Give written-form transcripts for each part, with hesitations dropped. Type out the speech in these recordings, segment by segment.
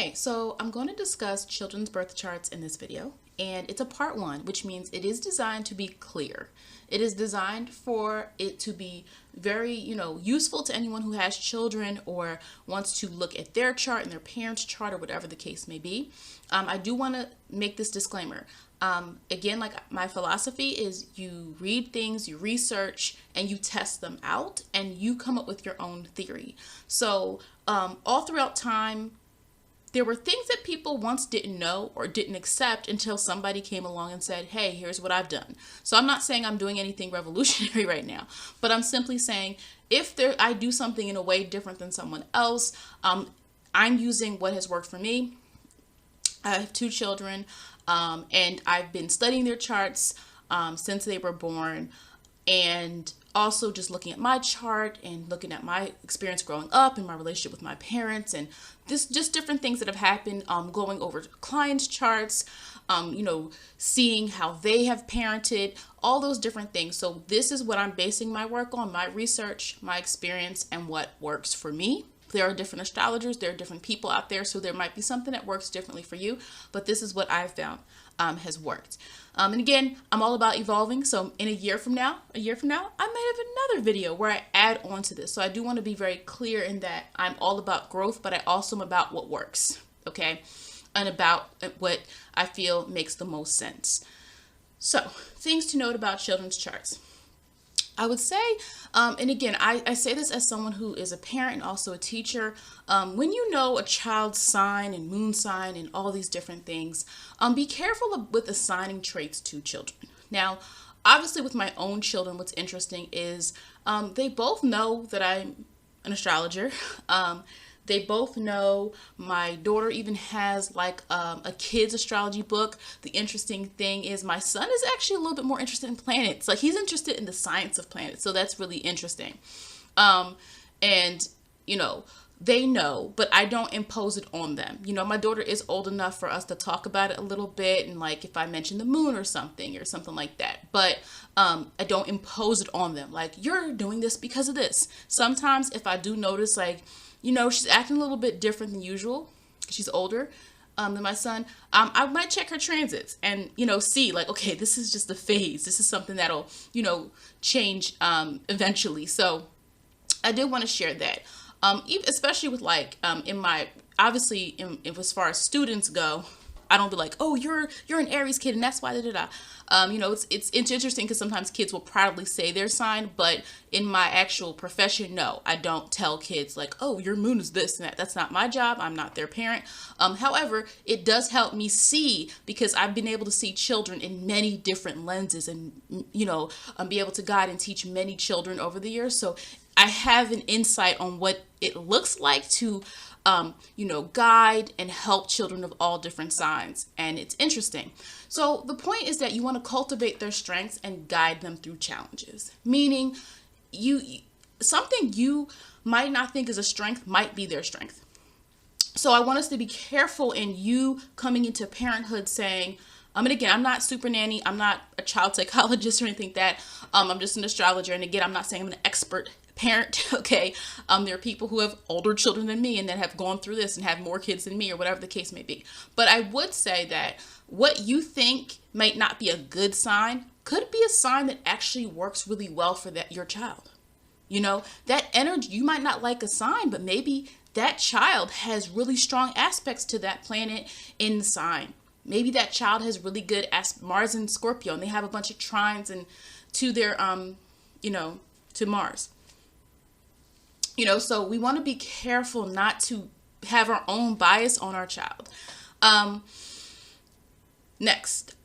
Okay, so I'm going to discuss children's birth charts in this video, and it's a part one, which means it is designed to be clear. It is designed for it to be very, useful to anyone who has children or wants to look at their chart and their parents' chart or whatever the case may be. I do want to make this disclaimer. Again, like my philosophy is you read things, you research, and you test them out, and you come up with your own theory. So all throughout time, there were things that people once didn't know or didn't accept until somebody came along and said, hey, here's what I've done. So I'm not saying I'm doing anything revolutionary right now, but I'm simply saying I do something in a way different than someone else, I'm using what has worked for me. I have 2 children, and I've been studying their charts since they were born, and also just looking at my chart and looking at my experience growing up and my relationship with my parents and just different things that have happened, going over clients' charts, seeing how they have parented, all those different things. So this is what I'm basing my work on, my research, my experience, and what works for me. There are different astrologers, there are different people out there, so there might be something that works differently for you, but this is what I've found has worked. And again, I'm all about evolving, so in a year from now, I might have another video where I add on to this. So I do want to be very clear in that I'm all about growth, but I also am about what works, okay? And about what I feel makes the most sense. So, things to note about children's charts. I would say, and again, I say this as someone who is a parent and also a teacher, when you know a child's sign and moon sign and all these different things, be careful with assigning traits to children. Now, obviously with my own children, what's interesting is they both know that I'm an astrologer. They both know. My daughter even has like a kid's astrology book. The interesting thing is my son is actually a little bit more interested in planets. Like he's interested in the science of planets. So that's really interesting. And, they know, but I don't impose it on them. My daughter is old enough for us to talk about it a little bit. And like if I mention the moon or something like that. But I don't impose it on them. Like you're doing this because of this. Sometimes if I do notice like, she's acting a little bit different than usual because she's older than my son. I might check her transits and, see like, okay, this is just a phase. This is something that'll, change eventually. So I did want to share that. Especially with like obviously as far as students go, I don't be like, oh, you're an Aries kid and that's why it's interesting because sometimes kids will proudly say their sign, but in my actual profession, no, I don't tell kids like, oh, your moon is this and that. That's not my job. I'm not their parent. However, it does help me see because I've been able to see children in many different lenses and, be able to guide and teach many children over the years. So I have an insight on what it looks like to guide and help children of all different signs. And it's interesting. So the point is that you want to cultivate their strengths and guide them through challenges. Meaning something you might not think is a strength might be their strength. So I want us to be careful in you coming into parenthood saying, and again, I'm not super nanny. I'm not a child psychologist or anything like that. I'm just an astrologer. And again, I'm not saying I'm an expert parent, okay? There are people who have older children than me and that have gone through this and have more kids than me or whatever the case may be. But I would say that what you think might not be a good sign could be a sign that actually works really well for your child. That energy, you might not like a sign, but maybe that child has really strong aspects to that planet in the sign. Maybe that child has really good Mars and Scorpio and they have a bunch of trines and to their, to Mars. So we want to be careful not to have our own bias on our child. Next,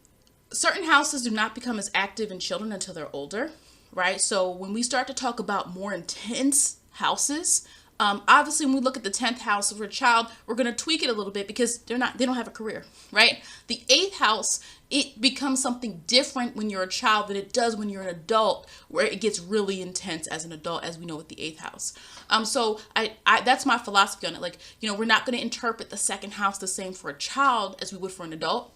certain houses do not become as active in children until they're older, right? So when we start to talk about more intense houses, obviously when we look at the 10th house for a child, we're going to tweak it a little bit because they don't have a career, right? The 8th house, it becomes something different when you're a child than it does when you're an adult, where it gets really intense as an adult, as we know with the 8th house. So I that's my philosophy on it. Like, we're not going to interpret the 2nd house the same for a child as we would for an adult.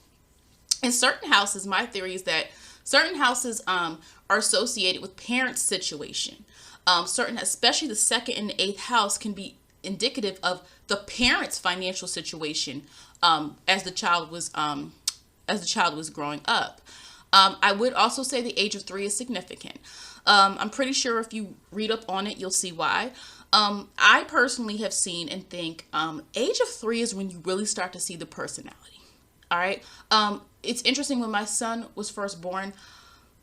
In certain houses, my theory is that certain houses are associated with parents' situation. Especially the 2nd and the 8th house can be indicative of the parent's financial situation as the child was growing up. I would also say the age of 3 is significant. I'm pretty sure if you read up on it, you'll see why. I personally have seen and think age of 3 is when you really start to see the personality. All right. It's interesting, when my son was first born,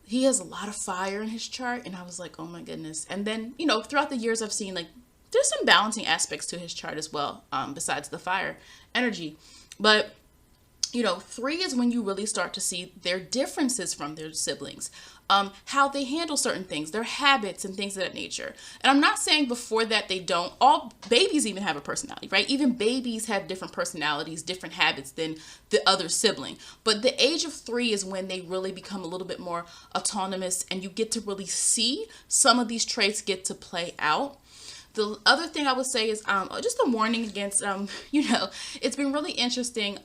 he has a lot of fire in his chart, and I was like, oh my goodness. And then, throughout the years, I've seen like there's some balancing aspects to his chart as well, besides the fire energy. But 3 is when you really start to see their differences from their siblings, how they handle certain things, their habits and things of that nature. And I'm not saying before that they don't. All babies even have a personality, right? Even babies have different personalities, different habits than the other sibling. But the age of 3 is when they really become a little bit more autonomous, and you get to really see some of these traits get to play out. The other thing I would say is just a warning against, it's been really interesting.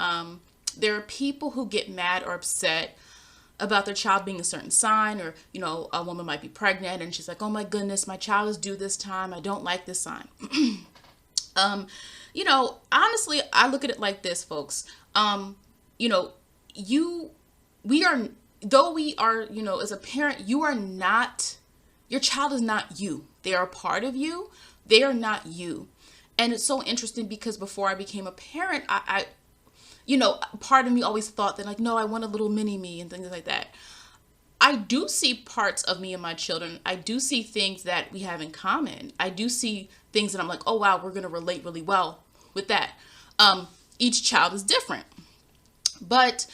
There are people who get mad or upset about their child being a certain sign, or, a woman might be pregnant and she's like, oh my goodness, my child is due this time. I don't like this sign. Honestly, I look at it like this, folks. We are, as a parent, you are not, your child is not you. They are a part of you. They are not you. And it's so interesting because before I became a parent, I part of me always thought that like, no, I want a little mini me and things like that. I do see parts of me and my children. I do see things that we have in common. I do see things that I'm like, oh, wow, we're going to relate really well with that. Each child is different. But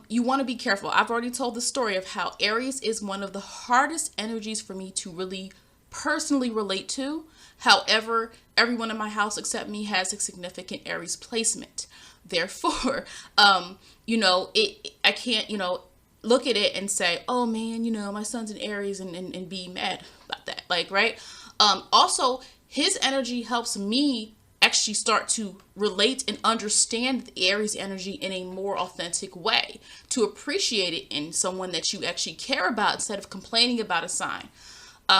you want to be careful. I've already told the story of how Aries is one of the hardest energies for me to really personally relate to. However, everyone in my house except me has a significant Aries placement. Therefore, I can't, look at it and say, oh man, my son's an Aries and be mad about that. Like, right. Also, his energy helps me actually start to relate and understand the Aries energy in a more authentic way, to appreciate it in someone that you actually care about instead of complaining about a sign.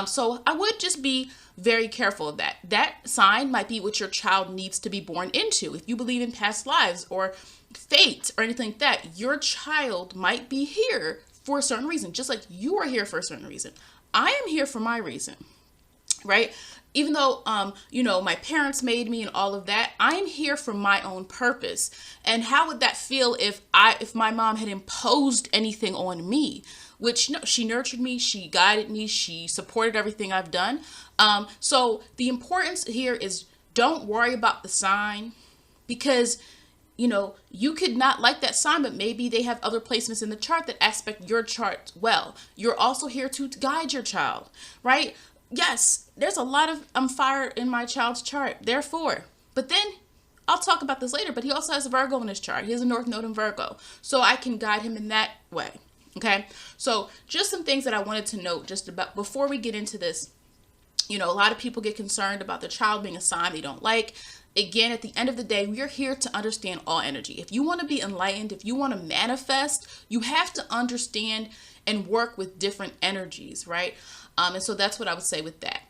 So I would just be very careful of that. That sign might be what your child needs to be born into. If you believe in past lives or fate or anything like that, your child might be here for a certain reason, just like you are here for a certain reason. I am here for my reason, right? Even though, my parents made me and all of that, I am here for my own purpose. And how would that feel if my mom had imposed anything on me? Which, no, she nurtured me, she guided me, she supported everything I've done. So the importance here is don't worry about the sign, because, you could not like that sign, but maybe they have other placements in the chart that aspect your chart well. You're also here to guide your child, right? Yes, there's a lot of fire in my child's chart, therefore. But then, I'll talk about this later, but he also has a Virgo in his chart. He has a North Node in Virgo. So I can guide him in that way. Okay, so just some things that I wanted to note just about before we get into this. A lot of people get concerned about the child being a sign they don't like. Again, at the end of the day, we are here to understand all energy. If you want to be enlightened, if you want to manifest, you have to understand and work with different energies, right? And so that's what I would say with that.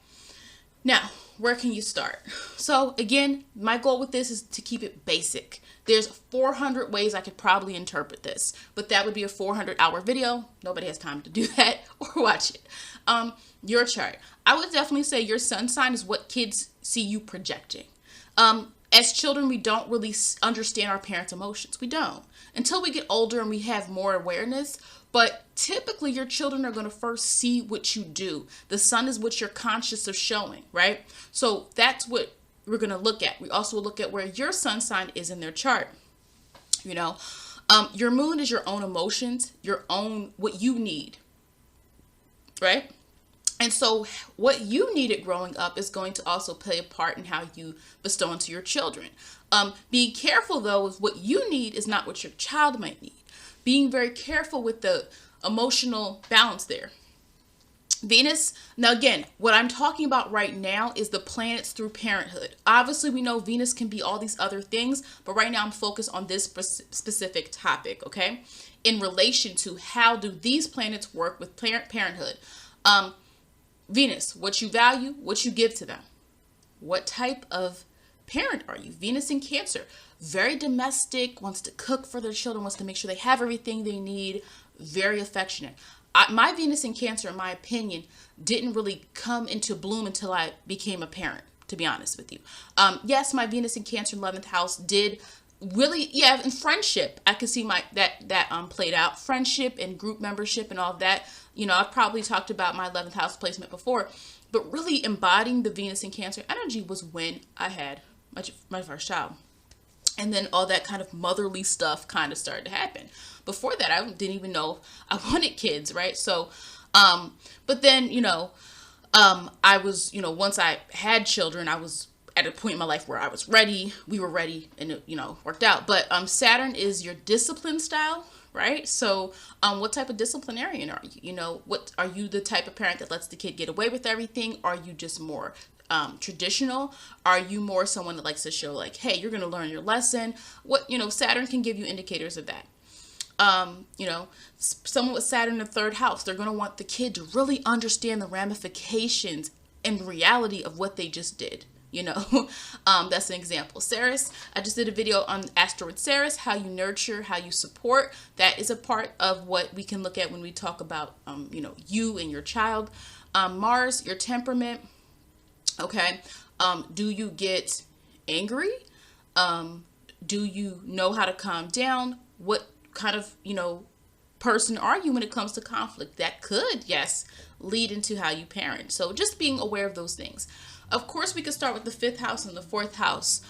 Now, where can you start? So again, my goal with this is to keep it basic. There's 400 ways I could probably interpret this, but that would be a 400-hour video. Nobody has time to do that or watch it. Your chart. I would definitely say your sun sign is what kids see you projecting. As children, we don't really understand our parents' emotions. We don't. Until we get older and we have more awareness. But typically, your children are going to first see what you do. The sun is what you're conscious of showing, right? So that's what we're going to look at. We also look at where your sun sign is in their chart. Your moon is your own emotions, your own, what you need, right? And so what you needed growing up is going to also play a part in how you bestow onto your children. Be careful, though, with what you need is not what your child might need. Being very careful with the emotional balance there. Venus, now again, what I'm talking about right now is the planets through parenthood. Obviously, we know Venus can be all these other things, but right now I'm focused on this specific topic, okay? In relation to how do these planets work with parenthood. Venus, what you value, what you give to them. What type of parent are you? Venus in Cancer, very domestic, wants to cook for their children, wants to make sure they have everything they need, very affectionate. My Venus in Cancer, in my opinion, didn't really come into bloom until I became a parent, to be honest with you. Yes, my Venus in Cancer 11th house did really, yeah, in friendship, I could see that played out. Friendship and group membership and all of that. You know, I've probably talked about my 11th house placement before, but really embodying the Venus in Cancer energy was when I had my first child. And then all that kind of motherly stuff kind of started to happen. Before that, I didn't even know I wanted kids, right? So, but then, I was, once I had children, I was at a point in my life where I was ready. We were ready, and it, worked out. But Saturn is your discipline style, right? So, what type of disciplinarian are you? What are you, the type of parent that lets the kid get away with everything? Are you just more traditional? Are you more someone that likes to show like, hey, you're going to learn your lesson? Saturn can give you indicators of that. Someone with Saturn in the third house, they're going to want the kid to really understand the ramifications and reality of what they just did. That's an example. Ceres, I just did a video on asteroid Ceres, how you nurture, how you support. That is a part of what we can look at when we talk about, you and your child. Mars, your temperament. Okay. Do you get angry? Do you know how to calm down? What kind of, person are you when it comes to conflict? That could, yes, lead into how you parent. So just being aware of those things. Of course, we could start with the 5th house and the 4th house.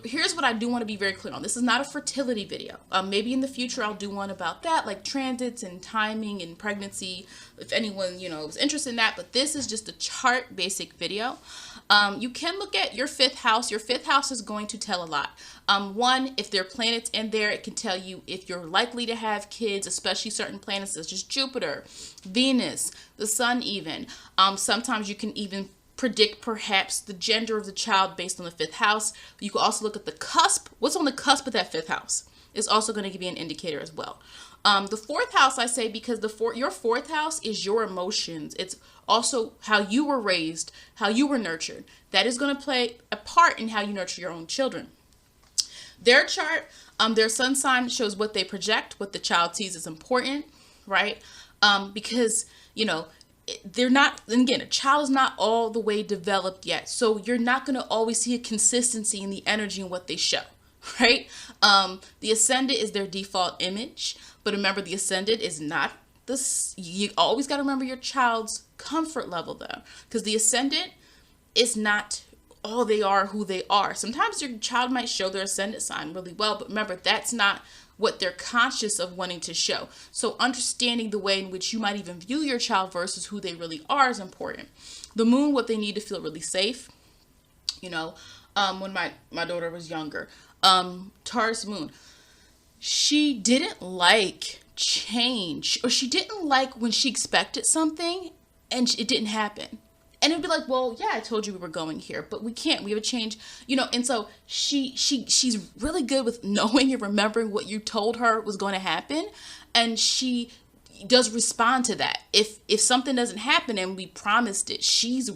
Here's what I do want to be very clear on. This is not a fertility video. Maybe in the future I'll do one about that, like transits and timing and pregnancy, if anyone, is interested in that. But this is just a chart basic video. You can look at your 5th house. Your 5th house is going to tell a lot. One, if there are planets in there, it can tell you if you're likely to have kids, especially certain planets such as Jupiter, Venus, the sun even. Sometimes you can even predict perhaps the gender of the child based on the 5th house. You can also look at the cusp. What's on the cusp of that 5th house is also going to give you an indicator as well. The 4th house, I say, because your 4th house is your emotions. It's also how you were raised, how you were nurtured. That is going to play a part in how you nurture your own children. Their chart, their sun sign shows what they project, what the child sees as important, right? Because, they're not, and again, a child is not all the way developed yet. So you're not going to always see a consistency in the energy and what they show, right? The ascendant is their default image, but remember the ascendant is not this. You always got to remember your child's comfort level though, because the ascendant is not all they are, who they are. Sometimes your child might show their ascendant sign really well, but remember that's not what they're conscious of wanting to show. So understanding the way in which you might even view your child versus who they really are is important. The moon, what they need to feel really safe. When my daughter was younger, Taurus moon, she didn't like change, or she didn't like when she expected something and it didn't happen. And it'd be like, well, yeah, I told you we were going here, but we can't. We have a change, and so she's really good with knowing and remembering what you told her was going to happen, and she does respond to that. If something doesn't happen and we promised it, she's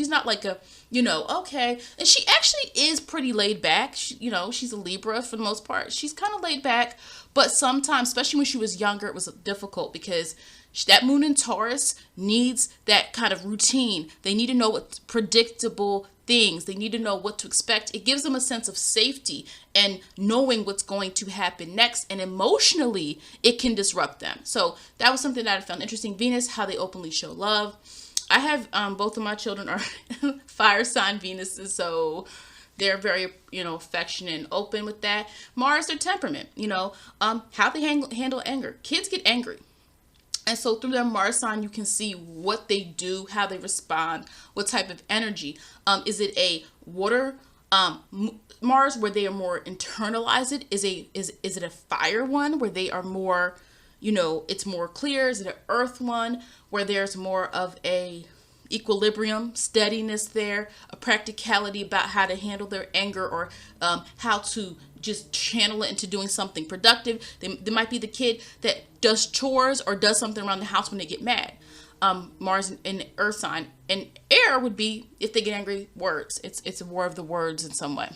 not like a, okay. And she actually is pretty laid back. She's a Libra for the most part. She's kind of laid back, but sometimes, especially when she was younger, it was difficult because that moon in Taurus needs that kind of routine. They need to know what predictable things. They need to know what to expect. It gives them a sense of safety and knowing what's going to happen next. And emotionally, it can disrupt them. So that was something that I found interesting. Venus, how they openly show love. I have both of my children are fire sign Venuses, so they're very, affectionate and open with that. Mars, their temperament, how they handle anger. Kids get angry. And so through their Mars sign, you can see what they do, how they respond, what type of energy. Is it a water Mars where they are more internalized? Is it a fire one where they are more, it's more clear? Is it an earth one where there's more of a equilibrium, steadiness there, a practicality about how to handle their anger or how to just channel it into doing something productive? They might be the kid that does chores or does something around the house when they get mad. Mars in earth sign, and air would be if they get angry, words. It's a war of the words in some way.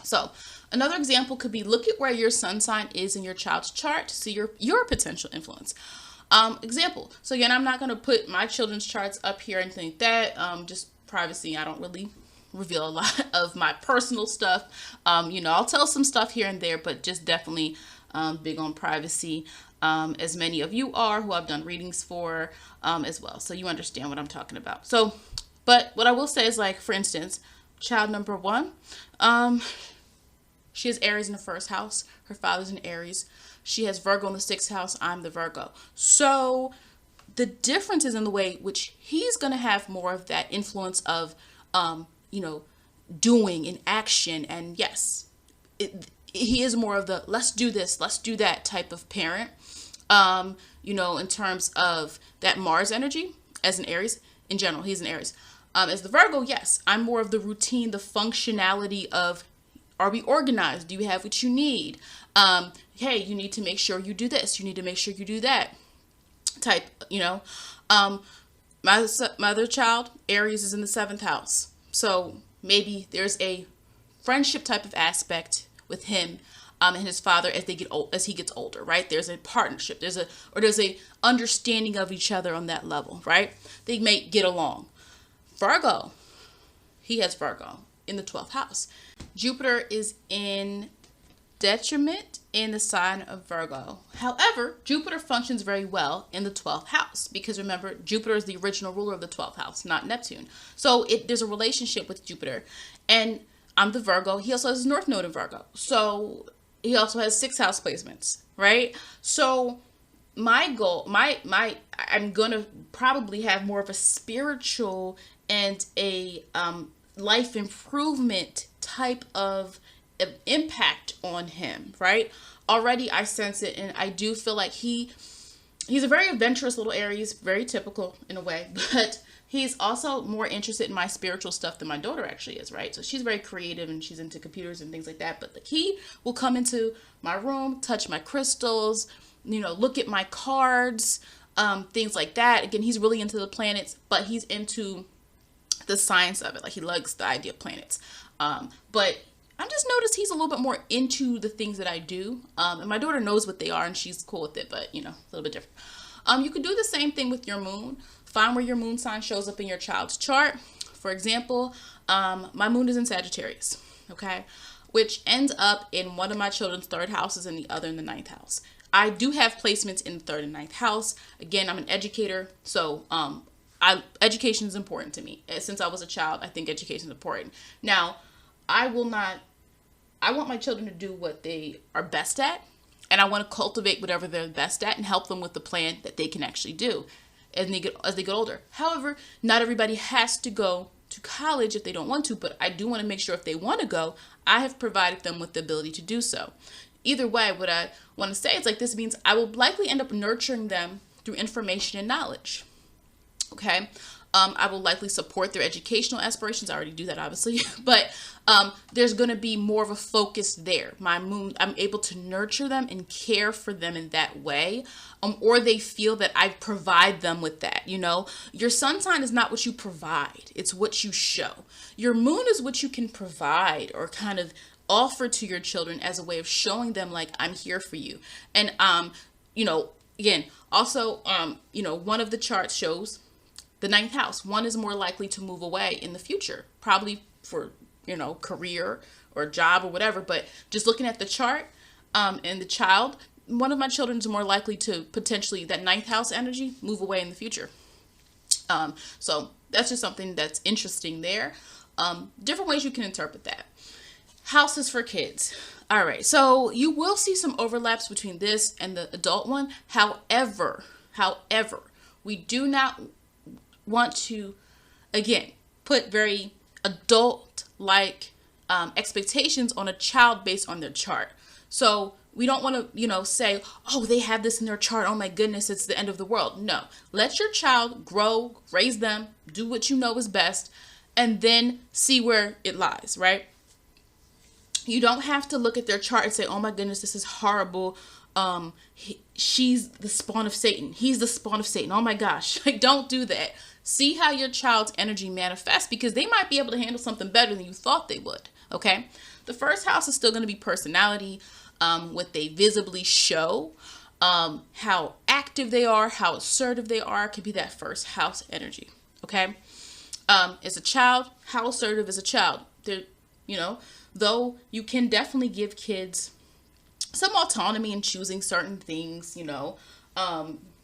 So another example could be, look at where your sun sign is in your child's chart to see your potential influence. Example. So again, I'm not going to put my children's charts up here and think that, just privacy. I don't really reveal a lot of my personal stuff. I'll tell some stuff here and there, but just definitely big on privacy, as many of you are who I've done readings for as well. So you understand what I'm talking about. So, but what I will say is, like, for instance, child number 1, she has Aries in the first house. Her father's in Aries. She has Virgo in the 6th house. I'm the Virgo. So the difference is in the way which he's going to have more of that influence of, doing in action. And yes, he is more of the let's do this, let's do that type of parent, in terms of that Mars energy as an Aries. In general, he's an Aries. As the Virgo, yes, I'm more of the routine, the functionality of, are we organized? Do you have what you need? Hey, you need to make sure you do this. You need to make sure you do that type, my other child, Aries, is in the 7th house. So maybe there's a friendship type of aspect with him and his father as he gets older, right? There's a partnership. There's a understanding of each other on that level, right? They may get along. Virgo, he has Virgo in the 12th house. Jupiter is in detriment in the sign of Virgo. However, Jupiter functions very well in the 12th house because, remember, Jupiter is the original ruler of the 12th house, not Neptune. So there's a relationship with Jupiter, and I'm the Virgo. He also has his North Node in Virgo. So he also has 6th house placements, right? So my goal, I'm going to probably have more of a spiritual and a life improvement type of impact on him, right? Already I sense it, and I do feel like he's a very adventurous little Aries, very typical in a way, but he's also more interested in my spiritual stuff than my daughter actually is, right? So she's very creative and she's into computers and things like that, but he will come into my room, touch my crystals, look at my cards, things like that. Again, he's really into the planets, but he's into the science of it. Like, he likes the idea of planets. But I just noticed he's a little bit more into the things that I do. And my daughter knows what they are and she's cool with it, but a little bit different. You could do the same thing with your moon. Find where your moon sign shows up in your child's chart. For example, my moon is in Sagittarius, okay? Which ends up in one of my children's 3rd houses and the other in the 9th house. I do have placements in the 3rd and 9th house. Again, I'm an educator, so education is important to me. Since I was a child, I think education is important. Now, I want my children to do what they are best at, and I want to cultivate whatever they're best at and help them with the plan that they can actually do as they get older. However, not everybody has to go to college if they don't want to, but I do want to make sure if they want to go, I have provided them with the ability to do so. Either way, what I want to say is, like, this means I will likely end up nurturing them through information and knowledge. Okay. I will likely support their educational aspirations. I already do that, obviously, but there's going to be more of a focus there. My moon, I'm able to nurture them and care for them in that way, or they feel that I provide them with that. Your sun sign is not what you provide. It's what you show. Your moon is what you can provide or kind of offer to your children as a way of showing them, like, I'm here for you. And, again, also, one of the charts shows the 9th house. One is more likely to move away in the future, probably for, career or job or whatever. But just looking at the chart and the child, one of my children is more likely to potentially, that 9th house energy, move away in the future. So that's just something that's interesting there. Different ways you can interpret that. Houses for kids. All right. So you will see some overlaps between this and the adult one. However, we do not want to, again, put very adult-like expectations on a child based on their chart. So we don't want to, say, oh, they have this in their chart. Oh my goodness, it's the end of the world. No, let your child grow, raise them, do what you know is best, and then see where it lies, right? You don't have to look at their chart and say, oh my goodness, this is horrible. She's the spawn of Satan. He's the spawn of Satan. Oh my gosh. Like, don't do that. See how your child's energy manifests, because they might be able to handle something better than you thought they would. Okay. The first house is still going to be personality, what they visibly show, how active they are, how assertive they are, could be that first house energy. Okay. As a child, how assertive is a child? They're, though you can definitely give kids some autonomy in choosing certain things, do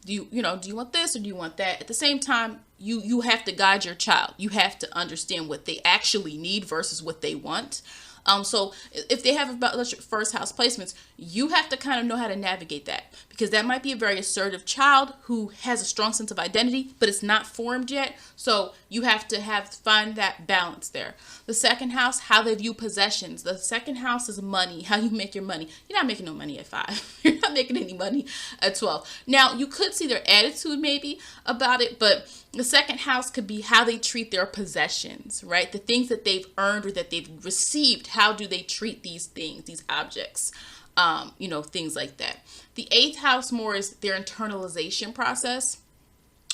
you want this or do you want that? At the same time, you have to guide your child. You have to understand what they actually need versus what they want. So if they have about first house placements, you have to kind of know how to navigate that, because that might be a very assertive child who has a strong sense of identity, but it's not formed yet. So you have to find that balance there. The second house, how they view possessions. The second house is money, how you make your money. You're not making no money at 5. You're not making any money at 12. Now, you could see their attitude maybe about it, but the second house could be how they treat their possessions, right? The things that they've earned or that they've received. How do they treat these things, these objects, things like that. The 8th house more is their internalization process.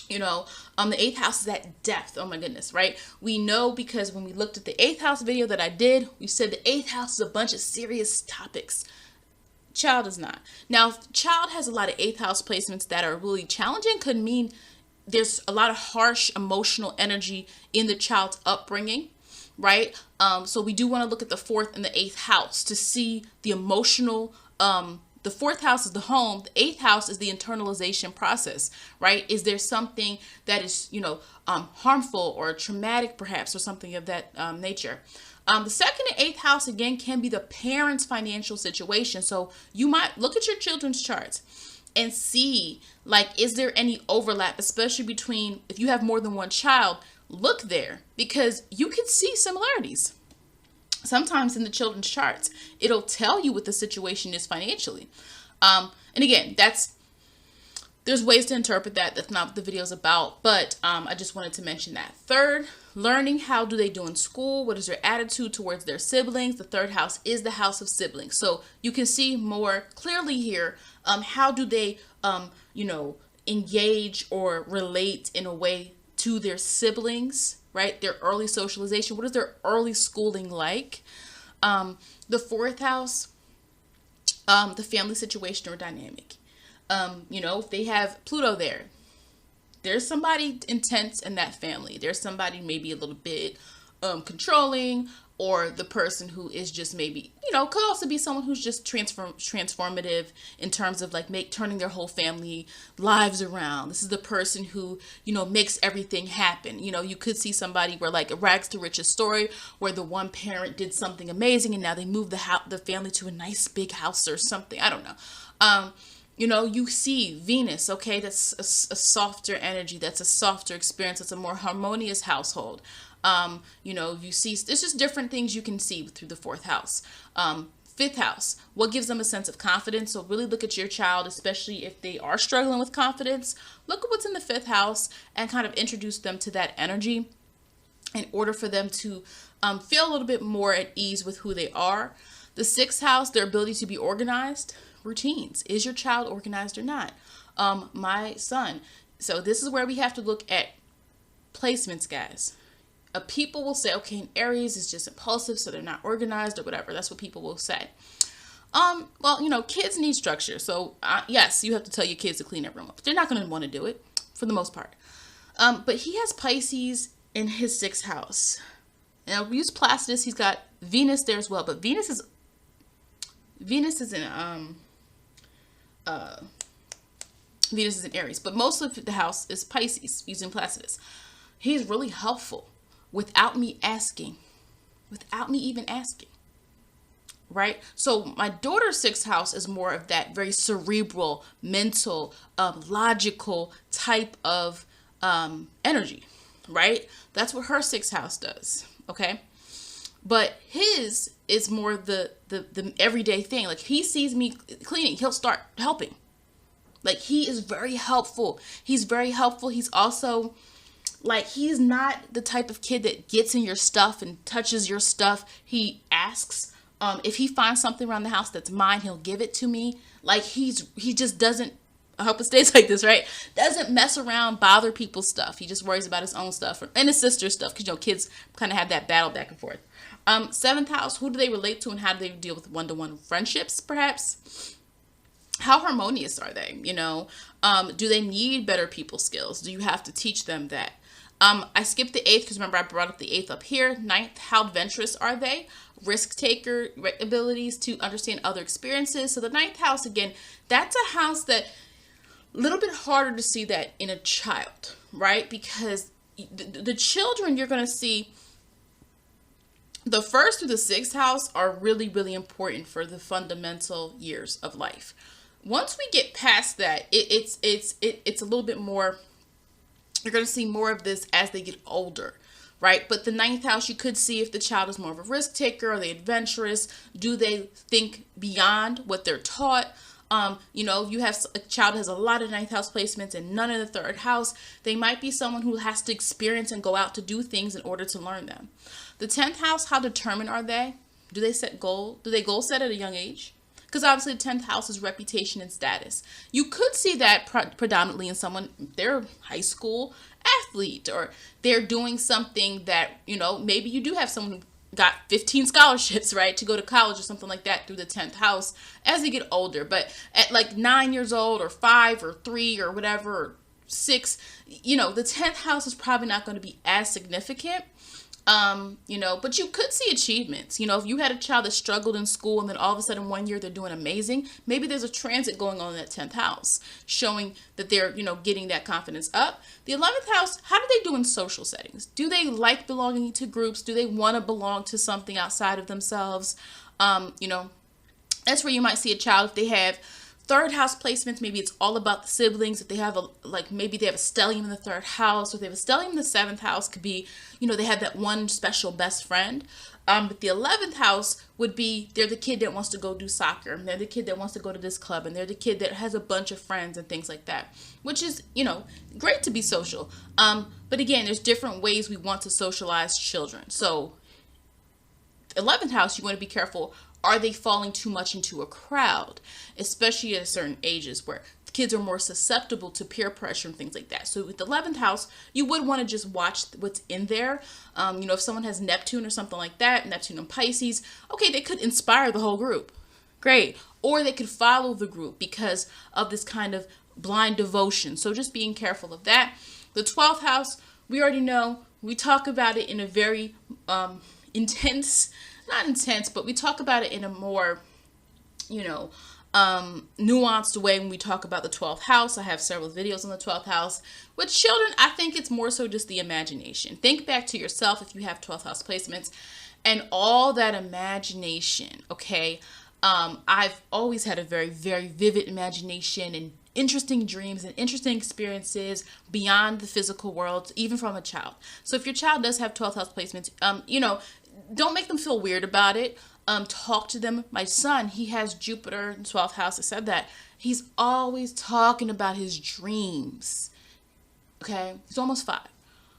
The 8th house is that depth. Oh my goodness, right? We know because when we looked at the 8th house video that I did, we said the 8th house is a bunch of serious topics. Child is not. Now, if child has a lot of 8th house placements that are really challenging, could mean there's a lot of harsh emotional energy in the child's upbringing, right? So we do want to look at the 4th and the 8th house to see the emotional, the 4th house is the home. The 8th house is the internalization process, right? Is there something that is, harmful or traumatic perhaps, or something of that nature? The 2nd and 8th house, again, can be the parent's financial situation. So you might look at your children's charts and see, is there any overlap, especially between, if you have more than one child, look there, because you can see similarities. Sometimes in the children's charts, it'll tell you what the situation is financially. And again, there's ways to interpret that. That's not what the video is about, but I just wanted to mention that. 3rd, learning, how do they do in school? What is their attitude towards their siblings? The 3rd house is the house of siblings. So you can see more clearly here, how do they, engage or relate in a way to their siblings, right? Their early socialization. What is their early schooling like? The 4th house, the family situation or dynamic. If they have Pluto there, there's somebody intense in that family. There's somebody maybe a little bit controlling, or the person who is just maybe, could also be someone who's just transformative in terms of turning their whole family lives around. This is the person who, makes everything happen. You could see somebody where a rags to riches story, where the one parent did something amazing and now they moved the family to a nice big house or something. I don't know. You see Venus, okay, that's a softer energy, that's a softer experience, it's a more harmonious household. You see, there's just different things you can see through the 4th house. 5th house, what gives them a sense of confidence? So really look at your child, especially if they are struggling with confidence. Look at what's in the 5th house and kind of introduce them to that energy in order for them to feel a little bit more at ease with who they are. The 6th house, their ability to be organized. Routines. Is your child organized or not? My son. So this is where we have to look at placements, guys. People will say, okay, an Aries is just impulsive, so they're not organized or whatever. That's what people will say. Kids need structure. So yes, you have to tell your kids to clean their room up. They're not going to want to do it for the most part. But he has Pisces in his 6th house. Now we use Placidus. He's got Venus there as well, but Venus is in Venus is in Aries, but most of the house is Pisces, using Placidus. He's really helpful without me even asking, right? So my daughter's 6th house is more of that very cerebral, mental, logical type of energy, right? That's what her 6th house does, okay? But his is more the everyday thing. If he sees me cleaning, he'll start helping. He is very helpful. He's very helpful. He's also he's not the type of kid that gets in your stuff and touches your stuff. He asks If he finds something around the house that's mine, he'll give it to me. Like he just doesn't, I hope it stays like this, right? Doesn't mess around, bother people's stuff. He just worries about his own stuff and his sister's stuff, because kids kind of have that battle back and forth. Seventh house, who do they relate to and how do they deal with one-to-one friendships, perhaps? How harmonious are they? Do they need better people skills? Do you have to teach them that? I skipped the eighth because remember I brought up the eighth up here. Ninth, how adventurous are they? Risk taker abilities to understand other experiences. So the ninth house, again, that's a house that a little bit harder to see that in a child, right? Because the children you're going to see, the first through the sixth house are really, really important for the fundamental years of life. Once we get past that, it's a little bit more, you're going to see more of this as they get older, right? But the ninth house, you could see if the child is more of a risk taker, are they adventurous? Do they think beyond what they're taught? You have a child has a lot of ninth house placements and none in the third house. They might be someone who has to experience and go out to do things in order to learn them. The 10th house, how determined are they? Do they set goal? Do they goal set at a young age? Because obviously the 10th house is reputation and status. You could see that predominantly in someone, they're a high school athlete, or they're doing something that, maybe you do have someone who got 15 scholarships, right, to go to college or something like that through the 10th house as they get older. But at like 9 years old or 5 or 3 or whatever, or 6, the 10th house is probably not going to be as significant. But you could see achievements. If you had a child that struggled in school and then all of a sudden one year they're doing amazing, maybe there's a transit going on in that 10th house showing that they're, getting that confidence up. The 11th house, how do they do in social settings? Do they like belonging to groups? Do they want to belong to something outside of themselves? That's where you might see a child if they have third house placements. Maybe it's all about the siblings. If they have maybe they have a stellium in the third house, or if they have a stellium in the 7th house, could be, they have that one special best friend. But the 11th house would be, they're the kid that wants to go do soccer, and they're the kid that wants to go to this club, and they're the kid that has a bunch of friends and things like that, which is, great to be social. But again, there's different ways we want to socialize children. So 11th house, you want to be careful. Are they falling too much into a crowd, especially at certain ages where kids are more susceptible to peer pressure and things like that? So with the 11th house, you would want to just watch what's in there. If someone has Neptune or something like that, Neptune and Pisces, okay, they could inspire the whole group. Great. Or they could follow the group because of this kind of blind devotion. So just being careful of that. The 12th house, we already know, we talk about it in a very not intense, but we talk about it in a more, nuanced way when we talk about the 12th house. I have several videos on the 12th house. With children, I think it's more so just the imagination. Think back to yourself if you have 12th house placements and all that imagination, okay? I've always had a very, very vivid imagination and interesting dreams and interesting experiences beyond the physical world, even from a child. So if your child does have 12th house placements, don't make them feel weird about it. Talk to them. My son, he has Jupiter in 12th house. I said that. He's always talking about his dreams. Okay? He's almost 5.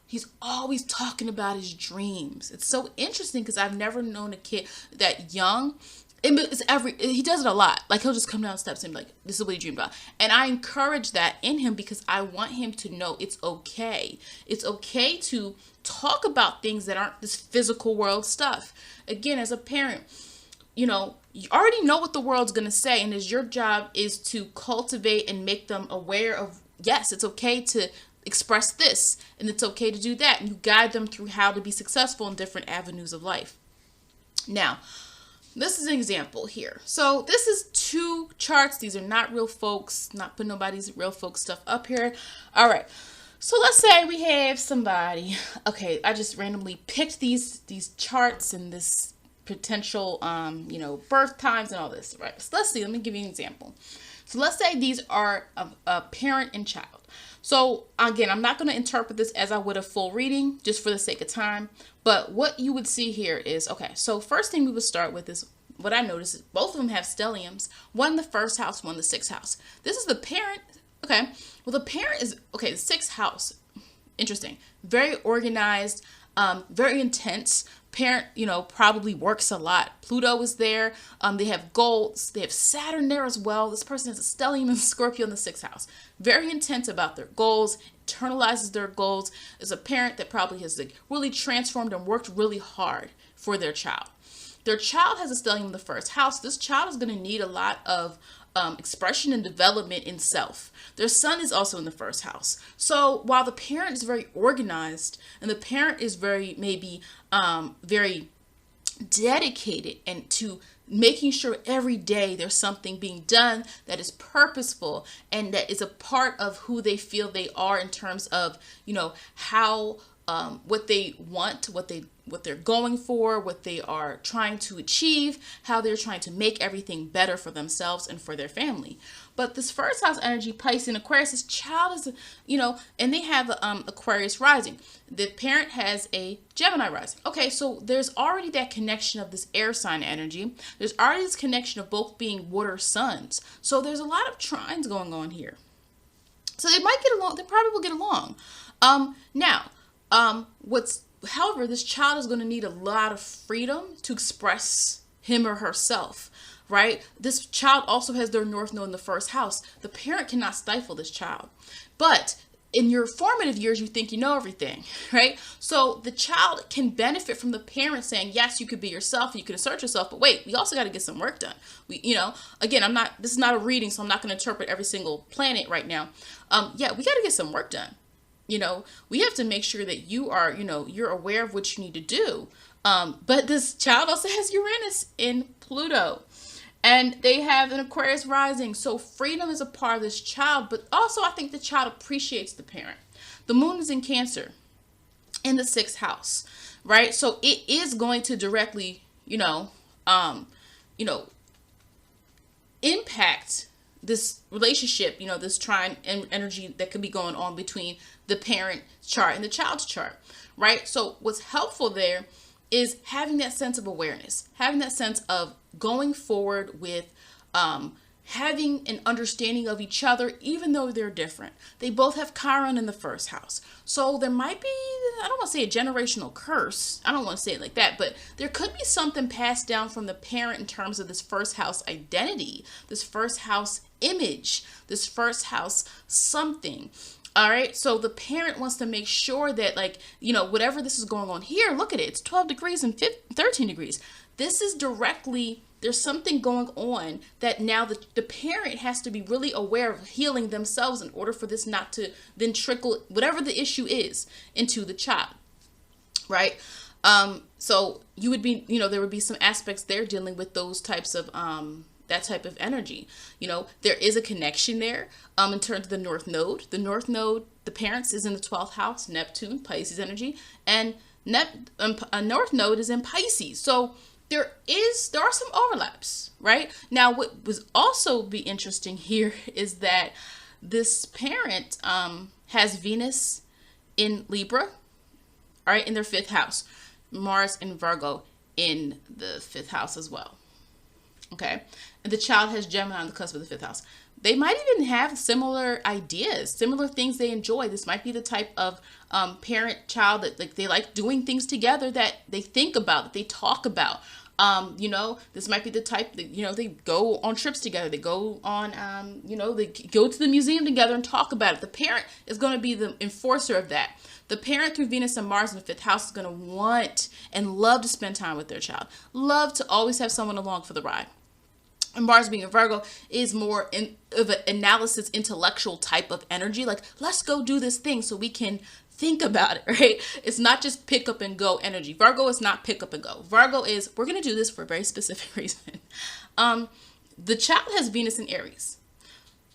He's always talking about his dreams. It's so interesting because I've never known a kid that young. He does it a lot. Like, he'll just come down the steps and be like, this is what he dreamed about. And I encourage that in him because I want him to know it's okay. It's okay to talk about things that aren't this physical world stuff. Again, as a parent, you already know what the world's going to say. And your job is to cultivate and make them aware of, yes, it's okay to express this. And it's okay to do that. And you guide them through how to be successful in different avenues of life. Now, this is an example here. So this is 2 charts. These are not real folks, not putting nobody's real folks stuff up here. All right. So let's say we have somebody. Okay, I just randomly picked these charts and this potential, birth times and all this, right? So let's see. Let me give you an example. So let's say these are a parent and child. So again, I'm not going to interpret this as I would a full reading just for the sake of time. But what you would see here is, okay, so first thing we would start with is what I noticed is both of them have stelliums, one in the 1st house, one in the 6th house. This is the parent. Okay, well, the parent is, okay, the 6th house. Interesting. Very organized, very intense, Parent, probably works a lot. Pluto is there. They have goals. They have Saturn there as well. This person has a stellium and Scorpio in the 6th house. Very intense about their goals, internalizes their goals. Is a parent that probably has really transformed and worked really hard for their child. Their child has a stellium in the 1st house. This child is going to need a lot of expression and development in self. Their sun is also in the 1st house. So while the parent is very organized and the parent is very very dedicated and to making sure every day there's something being done that is purposeful and that is a part of who they feel they are in terms of, how what they want, what they're going for, what they are trying to achieve, how they're trying to make everything better for themselves and for their family. But this 1st house energy, Pisces and Aquarius, this child is, and they have Aquarius rising. The parent has a Gemini rising. Okay, so there's already that connection of this air sign energy. There's already this connection of both being water suns. So there's a lot of trines going on here. So they might get along. They probably will get along. However, this child is going to need a lot of freedom to express him or herself, right? This child also has their North Node in the 1st house. The parent cannot stifle this child. But in your formative years, you think you know everything, right? So the child can benefit from the parent saying, yes, you could be yourself, you can assert yourself, but wait, we also got to get some work done. Again, this is not a reading, so I'm not going to interpret every single planet right now. We got to get some work done. We have to make sure that you are, you're aware of what you need to do. But this child also has Uranus in Pluto. And they have an Aquarius rising. So freedom is a part of this child. But also I think the child appreciates the parent. The moon is in Cancer in the 6th house, right? So it is going to directly, impact this relationship, this trine energy that could be going on between the parent chart and the child's chart, right? So what's helpful there is having that sense of awareness, having that sense of going forward with having an understanding of each other, even though they're different. They both have Chiron in the 1st house. So there might be, I don't want to say a generational curse. I don't want to say it like that, but there could be something passed down from the parent in terms of this 1st house identity, this 1st house image, this 1st house something. All right. So the parent wants to make sure that whatever this is going on here, look at it. It's 12 degrees and 13 degrees. This is directly, there's something going on that now the parent has to be really aware of healing themselves in order for this not to then trickle whatever the issue is into the child. Right. So you would be, there would be some aspects there dealing with those types of, that type of energy. There is a connection there in terms of the North Node. The North Node, the parents is in the 12th house, Neptune, Pisces energy, and North Node is in Pisces. So there are some overlaps, right? Now, what was also be interesting here is that this parent has Venus in Libra, all right, in their 5th house, Mars in Virgo in the 5th house as well. Okay, and the child has Gemini on the cusp of the 5th house. They might even have similar ideas, similar things they enjoy. This might be the type of parent-child that they like doing things together, that they think about, that they talk about. This might be the type that, they go on trips together. They go on, they go to the museum together and talk about it. The parent is going to be the enforcer of that. The parent through Venus and Mars in the 5th house is going to want and love to spend time with their child. Love to always have someone along for the ride. And Mars being a Virgo is more of an analysis, intellectual type of energy. Like, let's go do this thing so we can think about it, right? It's not just pick up and go energy. Virgo is not pick up and go. Virgo is, we're going to do this for a very specific reason. The child has Venus in Aries.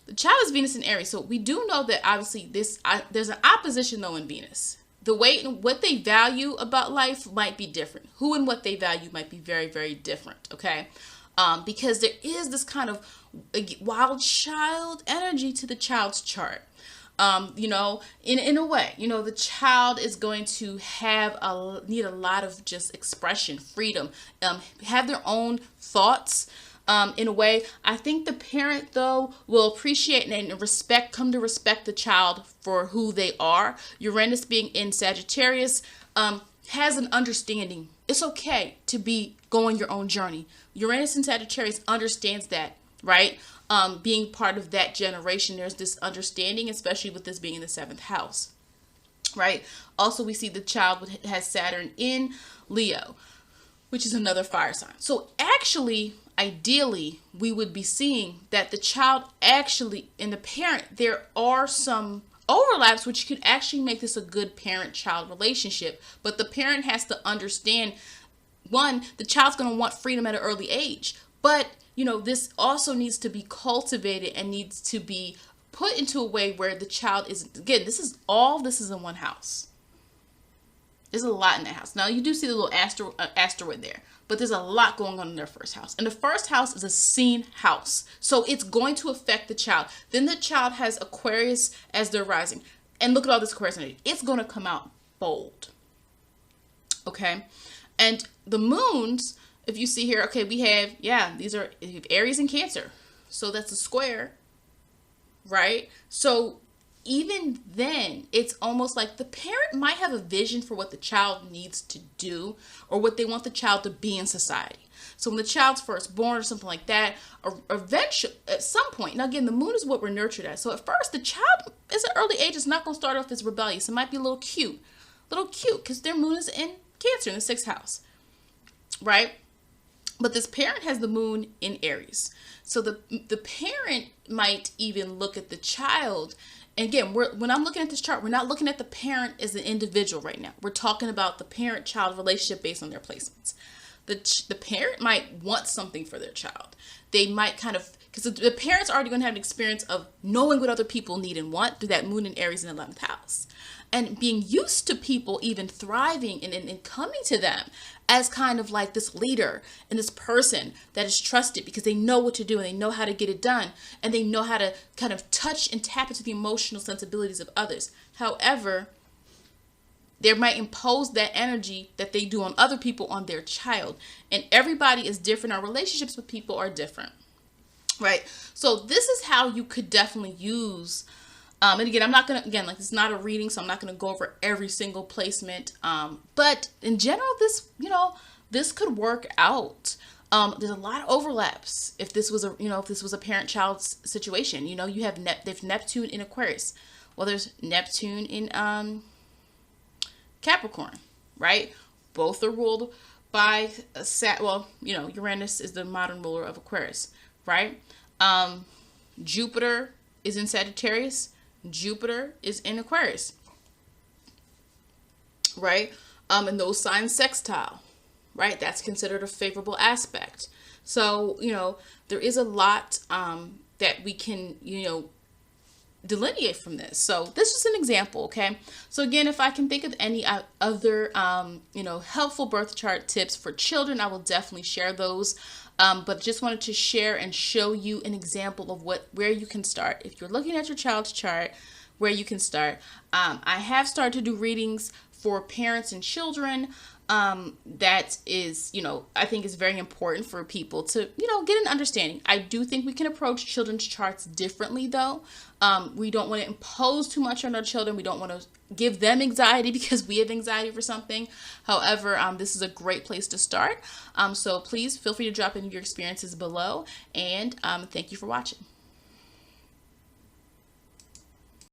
The child has Venus in Aries. So we do know that obviously there's an opposition though in Venus. The way what they value about life might be different. Who and what they value might be very, very different. Okay. Because there is this kind of wild child energy to the child's chart. In a way, the child is going to need a lot of just expression, freedom, have their own thoughts. In a way, I think the parent though will appreciate and come to respect the child for who they are. Uranus being in Sagittarius, has an understanding It's okay to be going your own journey. Uranus and Sagittarius understands that, right? Being part of that generation, there's this understanding, especially with this being in the 7th house, right? Also, we see the child has Saturn in Leo, which is another fire sign. So actually, ideally, we would be seeing that the child actually and the parent, there are some overlaps which could actually make this a good parent-child relationship. But the parent has to understand, one, the child's going to want freedom at an early age. But, you know, this also needs to be cultivated and needs to be put into a way where the child is, again, this is in one house. There's a lot in that house. Now, you do see the little asteroid there, but there's a lot going on in their first house. And the first house is a seen house. So it's going to affect the child. Then the child has Aquarius as their rising. And look at all this Aquarius energy. It's going to come out bold. Okay? And the moons, if you see here, okay, we have, these are Aries and Cancer. So that's a square, right? So even then, it's almost like the parent might have a vision for what the child needs to do or what they want the child to be in society. So when the child's first born or something like that, or eventually, at some point, now again, the moon is what we're nurtured at. So at first, the child is an early age. It's not going to start off as rebellious. It might be a little cute because their moon is in Cancer in the 6th house, right? But this parent has the moon in Aries. So the parent might even look at the child. And again, when I'm looking at this chart, we're not looking at the parent as an individual right now. We're talking about the parent-child relationship based on their placements. The parent might want something for their child. They might kind of, because the parent's already going to have an experience of knowing what other people need and want through that moon in Aries in the 11th house. And being used to people even thriving and coming to them as kind of like this leader and this person that is trusted because they know what to do and they know how to get it done and they know how to kind of touch and tap into the emotional sensibilities of others. However, they might impose that energy that they do on other people on their child. And everybody is different. Our relationships with people are different, right? So this is how you could definitely use. And again, I'm not going to, again, like it's not a reading, so I'm not going to go over every single placement. But in general, this could work out. There's a lot of overlaps. If this was a parent-child situation, you have there's Neptune in Aquarius. Well, there's Neptune in Capricorn, right? Both are ruled by Uranus is the modern ruler of Aquarius, right? Jupiter is in Sagittarius. Jupiter is in Aquarius, right? And those signs sextile, right? That's considered a favorable aspect. So, there is a lot that we can, delineate from this. So this is an example, okay? So again, if I can think of any other, helpful birth chart tips for children, I will definitely share those. But just wanted to share and show you an example of where you can start. If you're looking at your child's chart, where you can start. I have started to do readings for parents and children. That is, I think is very important for people to, get an understanding. I do think we can approach children's charts differently though. We don't want to impose too much on our children. We don't want to give them anxiety because we have anxiety for something. However, this is a great place to start. So please feel free to drop in your experiences below, and thank you for watching.